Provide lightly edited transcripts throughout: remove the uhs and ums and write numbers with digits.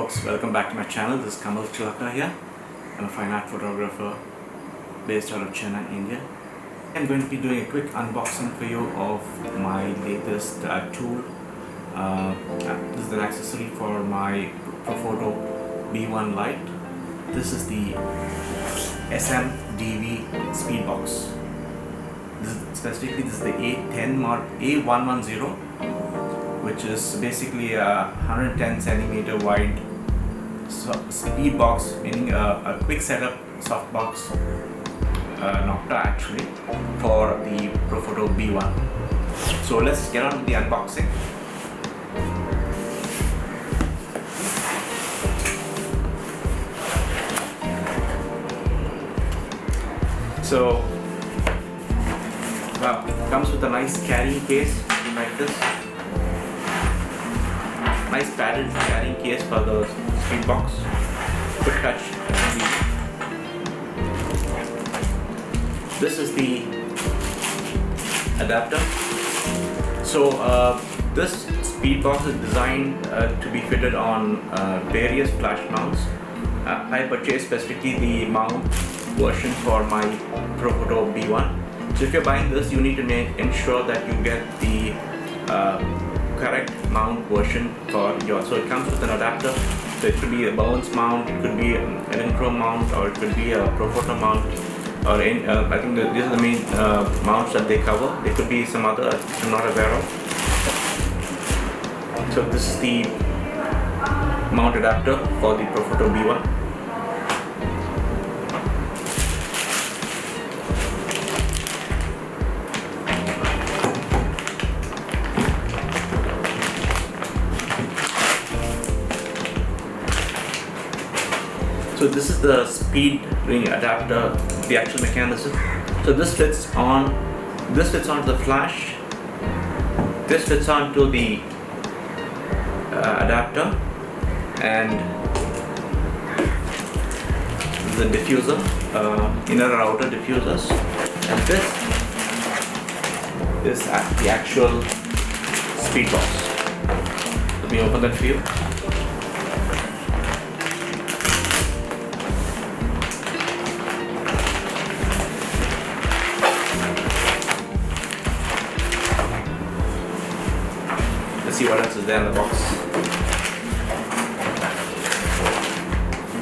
folks, welcome back to my channel. This is Kamal Chilaka here. I'm a fine art photographer based out of Chennai, India. I'm going to be doing a quick unboxing for you of my latest tool. This is an accessory for my Photo B1 light. This is the Smdv Speedbox. Specifically, this is the A110, which is basically a 110 centimeter wide speedbox, meaning a quick setup softbox Nocta actually for the Photo B1. So let's get on with the unboxing. So it comes with a nice carrying case like this. Nice padded carrying case for the Speedbox. Quick touch. This is the adapter. So this Speedbox is designed to be fitted on various flash mounts. I purchased specifically the mount version for my Photo B1. So if you're buying this, you need to ensure that you get the correct mount version for yours. So it comes with an adapter. So it could be a bounce mount, it could be an Enchrome mount, or it could be a Photo mount, or I think these are the main mounts that they cover. There could be some other I'm not aware of. So this is the mount adapter for the Photo B1. So this is the speed ring adapter, the actual mechanism. So this fits onto the flash. This fits onto the adapter, and the diffuser, inner and outer diffusers, and this is the actual speed box. Let me open that for you. Let's see what else is there in the box.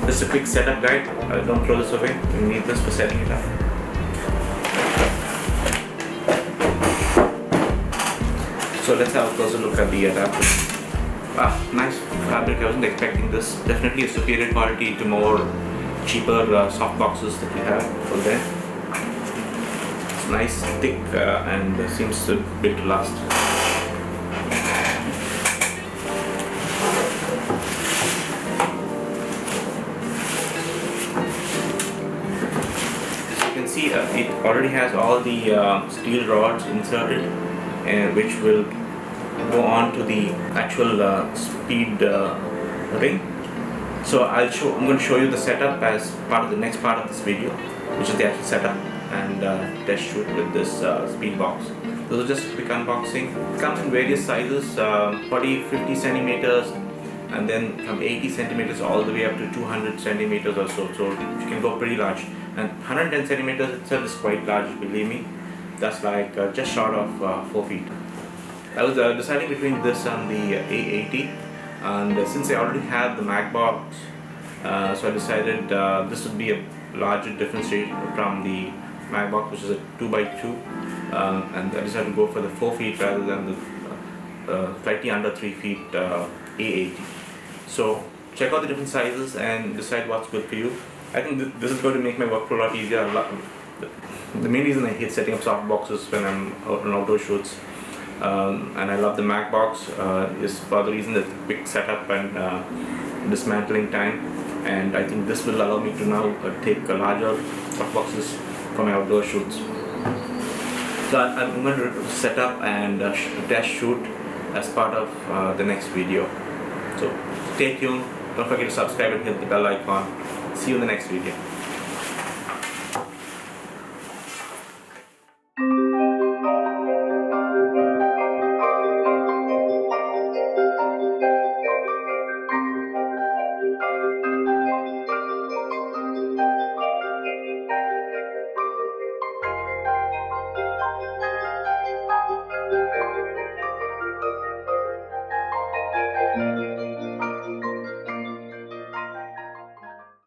This is a quick setup guide. Don't throw this away. You need this for setting it up. So let's have a closer look at the adapter. Nice fabric. I wasn't expecting this. Definitely a superior quality to more cheaper soft boxes that we have over there. It's nice, thick, and seems built to last. See, it already has all the steel rods inserted, which will go on to the actual speed ring. So I'm going to show you the setup as part of the next part of this video, which is the actual setup and test shoot with this speed box. Those are just a quick unboxing. It comes in various sizes, 40-50 centimeters, and then from 80 centimeters all the way up to 200 centimeters or so. So you can go pretty large. And 110 centimeters itself is quite large, believe me. That's like just short of 4 feet. I was deciding between this and the A80, and since I already have the Mac box, so I decided this would be a larger difference from the Mac box, which is a 2x2, and I decided to go for the 4 feet rather than the slightly under 3 feet A80. So check out the different sizes and decide what's good for you. I think this is going to make my work a lot easier. The main reason I hate setting up soft boxes when I'm out on outdoor shoots, and I love the Mac box, is for the reason that quick setup and dismantling time. And I think this will allow me to now take larger soft boxes for my outdoor shoots. So I'm going to set up and test shoot as part of the next video. So stay tuned. Don't forget to subscribe and hit the bell icon. See you in the next video.